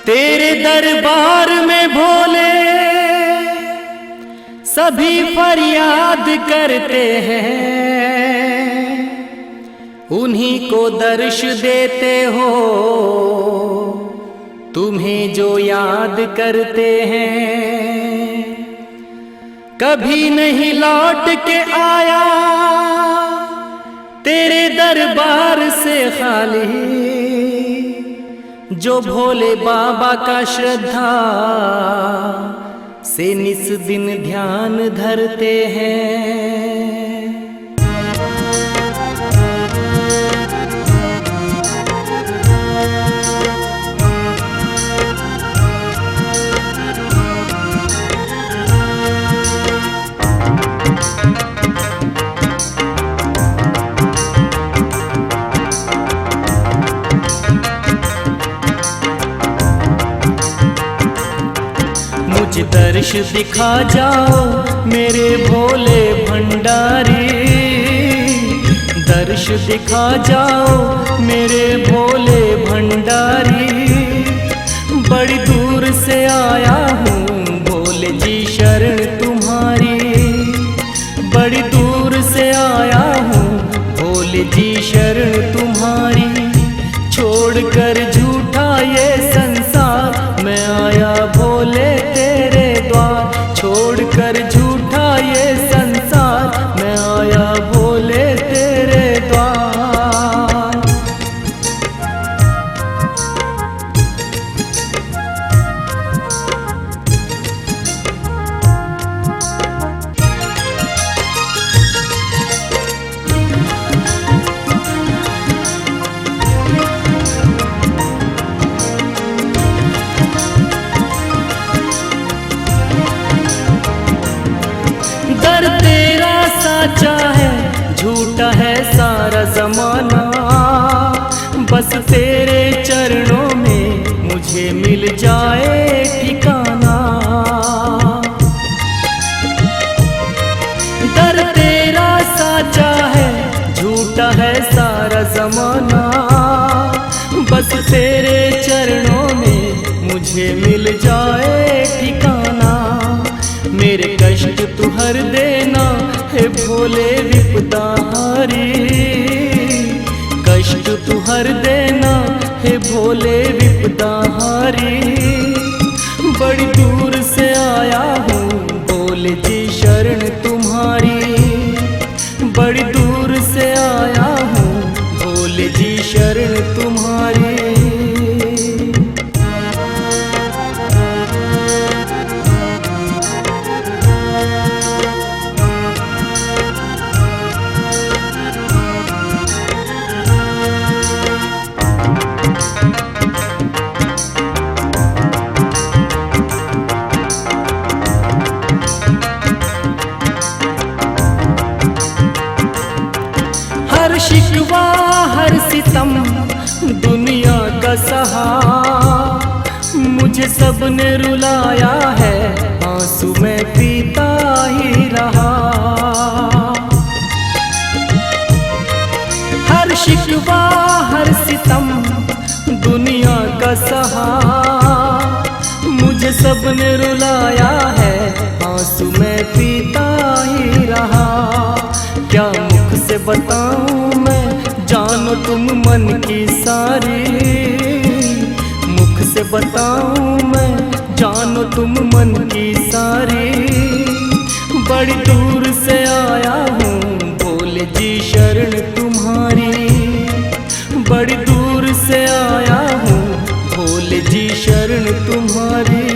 तेरे दरबार में भोले सभी फरियाद करते हैं, उन्हीं को दर्श देते हो तुम्हें जो याद करते हैं। कभी नहीं लौट के आया तेरे दरबार से खाली, जो भोले बाबा का श्रद्धा से निस दिन ध्यान धरते हैं। मुझे दर्श दिखा जाओ मेरे भोले भंडारी, दर्श दिखा जाओ मेरे भोले भंडारी। बड़ी दूर से आया हूँ भोले जी शरण तुम्हारी, बड़ी दूर से आया हूँ भोले जी शरण तुम्हारी। छोड़कर झूठा ये संसार मैं आया भोले तेरे द्वार, छोड़कर झूठा ये संसार मैं आया भोले तेरे द्वार। दर तेरा साचा है झूठा है सारा जमाना, बस तेरे चरणों में मुझे मिल जाए ठिकाना। दर तेरा साचा है झूठा है सारा जमाना, बस तेरे चरणों में मुझे मिल जाए ठिकाना। मेरे कष्ट तू हर देना हे भोले विपदाहारी, कष्ट तू हर देना हे भोले विपदाहारी। बड़ी दूर से आया हूँ भोले जी शरण तुम्हारी, बड़ी दूर से आया हूँ भोले जी शरण तुम्हारी। हर शिकवा हर सितम दुनिया का सहा, मुझे सबने रुलाया है आंसू मैं पीता ही रहा। हर शिकवा हर सितम दुनिया का सहा, मुझे सबने रुलाया है आंसू मैं पीता ही रहा। क्या मुख से बताऊं मैं जानो तुम मन की सारी, मुख से बताऊं मैं जानो तुम मन की सारी। बड़ी दूर से आया हूँ भोले जी शरण तुम्हारी, बड़ी दूर से आया हूँ भोले जी शरण तुम्हारी।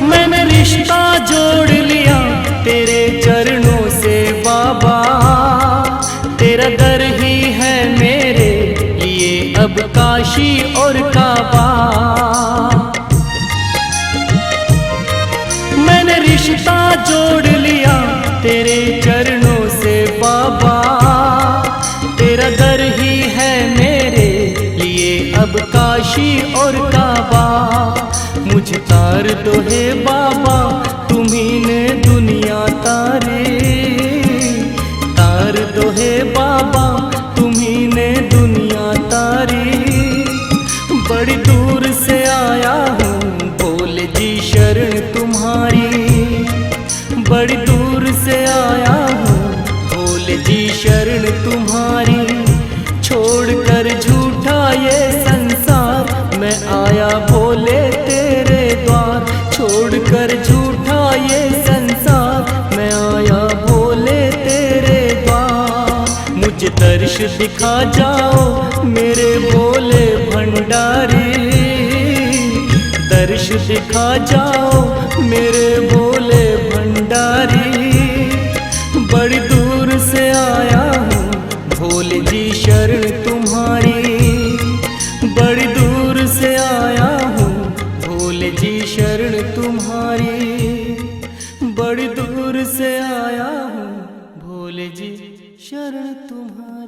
मैंने रिश्ता जोड़ लिया तेरे चरणों से बाबा, तेरा दर ही है मेरे लिए अब काशी और काबा। मैंने रिश्ता जोड़ लिया तेरे चरणों से बाबा, तेरा दर ही है मेरे लिए अब काशी और काबा। मुझे तार दो हे बाबा, तुम्ही ने दुनिया तारी, तार दो हे बाबा, तुम्ही ने दुनिया तारी। बड़ी दूर से आया हूँ भोले जी शरण तुम्हारी, बड़ी दूर से आया हूँ भोले जी शरण तुम्हारी। छोड़कर झूठा ये संसार मैं आया भोले तेरे द्वार, छोड़कर झूठा ये संसार मैं आया भोले तेरे द्वार। मुझे दर्श दिखा जाओ मेरे भोले भंडारी, दर्श दिखा जाओ मेरे भोले भंडारी। बड़ी दूर से आया हूँ भोले जी शरण तुम्हारी, बड़ी दूर से आया हूँ भोले जी शरण तुम्हारी, बड़ी दूर से आया हूँ भोले जी शरण तुम्हारी।